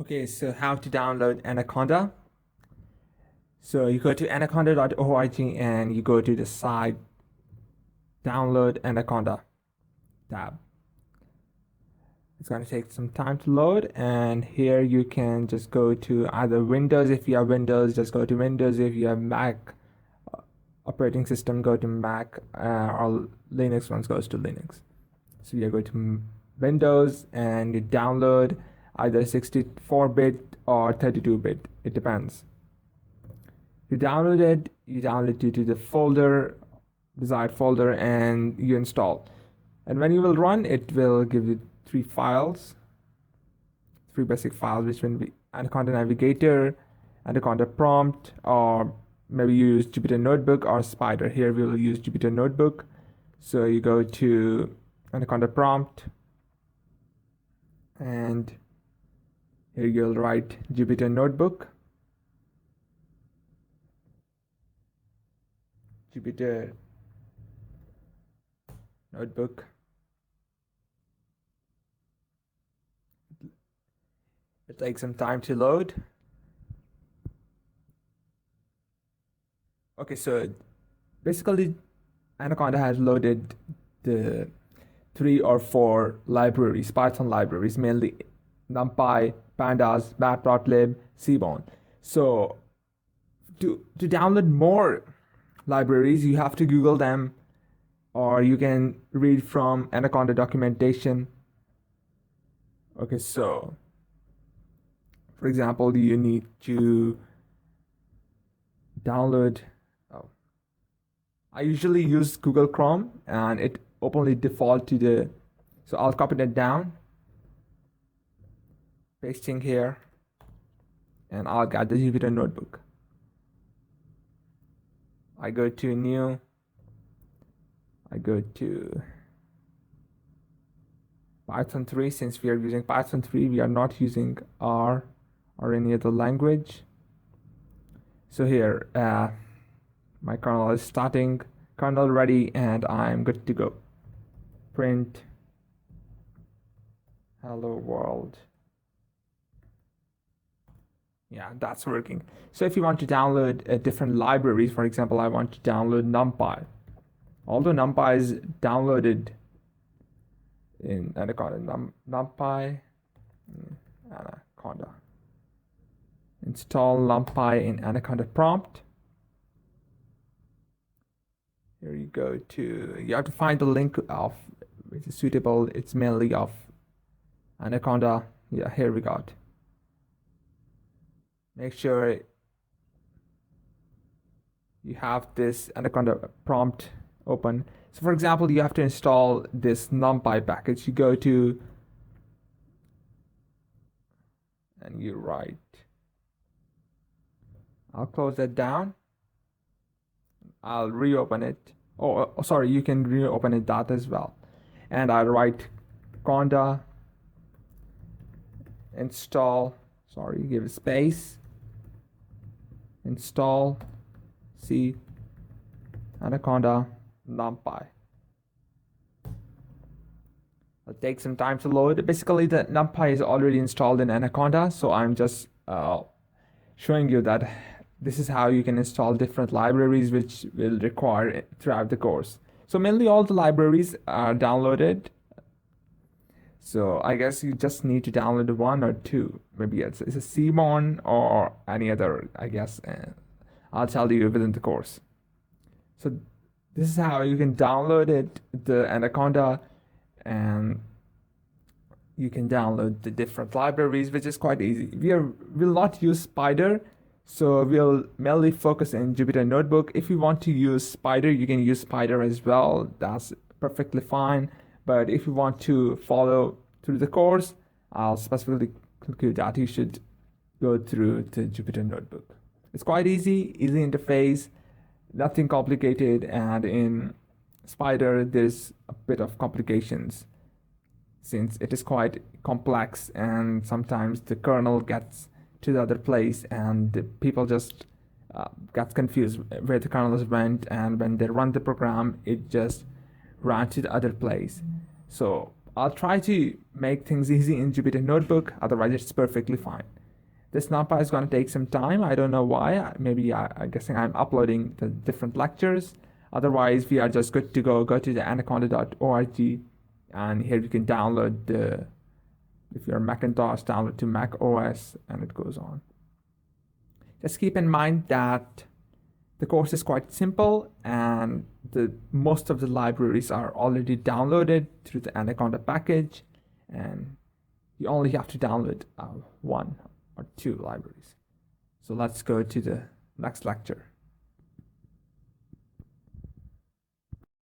Okay, so how to download Anaconda. So you go to anaconda.org and you go to the site download Anaconda tab. It's going to take some time to load, and here you can just go to either Windows. If you have Windows, just go to Windows. If you have Mac operating system, go to Mac, or Linux ones goes to Linux. So you go to Windows and you download either 64-bit or 32-bit. It depends. You download it to the folder, desired folder, and you install. And when you will run, it will give you three basic files, which will be Anaconda Navigator, Anaconda Prompt, or maybe you use Jupyter Notebook or Spider. Here we will use Jupyter Notebook. So you go to Anaconda Prompt, and here you'll write Jupyter Notebook. Jupyter Notebook. It takes some time to load. Okay, so basically Anaconda has loaded the 3 or 4 libraries, Python libraries, mainly NumPy, Pandas, Matplotlib, Seaborn. So to download more libraries, you have to Google them, or you can read from Anaconda documentation. Okay, so for example, you need to download. I usually use Google Chrome, and it openly default to the. So I'll copy that down, pasting here, and I'll get the Jupyter Notebook. I go to new. I go to Python 3. Since we are using Python 3, we are not using R or any other language. So here, my kernel is starting, kernel ready, and I'm good to go. Print hello world. Yeah, that's working. So if you want to download different libraries, for example, I want to download NumPy. Although NumPy is downloaded in Anaconda, NumPy, Anaconda. Install NumPy in Anaconda Prompt. Here you go to, you have to find the link of which is suitable. It's mainly of Anaconda. Yeah, here we got. Make sure you have this Anaconda prompt open. So for example, you have to install this NumPy package. You go to, and you write, I'll close that down. I'll reopen it. Oh, sorry, you can reopen it that as well. And I'll write conda install, sorry, give a space, install C Anaconda NumPy. It'll take some time to load. Basically, the NumPy is already installed in Anaconda, so I'm just showing you that this is how you can install different libraries which will require throughout the course. So mainly all the libraries are downloaded. So I guess you just need to download 1 or 2. Maybe it's a Seaborn or any other, I guess. I'll tell you within the course. So this is how you can download it, the Anaconda, and you can download the different libraries, which is quite easy. We'll not use Spider, so we'll mainly focus in Jupyter Notebook. If you want to use Spider, you can use Spider as well. That's perfectly fine. But if you want to follow through the course, I'll specifically conclude that you should go through the Jupyter Notebook. It's quite easy interface, nothing complicated, and in Spider, there's a bit of complications since it is quite complex, and sometimes the kernel gets to the other place and the people just get confused where the kernels went, and when they run the program, it just ran to the other place. So I'll try to make things easy in Jupyter Notebook, otherwise it's perfectly fine. This NumPy is going to take some time. I don't know why. Maybe I'm guessing I'm uploading the different lectures. Otherwise, we are just good to go. Go to the anaconda.org, and here you can download the, if you're Macintosh, download to Mac OS, and it goes on. Just keep in mind that the course is quite simple, and most of the libraries are already downloaded through the Anaconda package, and you only have to download one or two libraries. So let's go to the next lecture.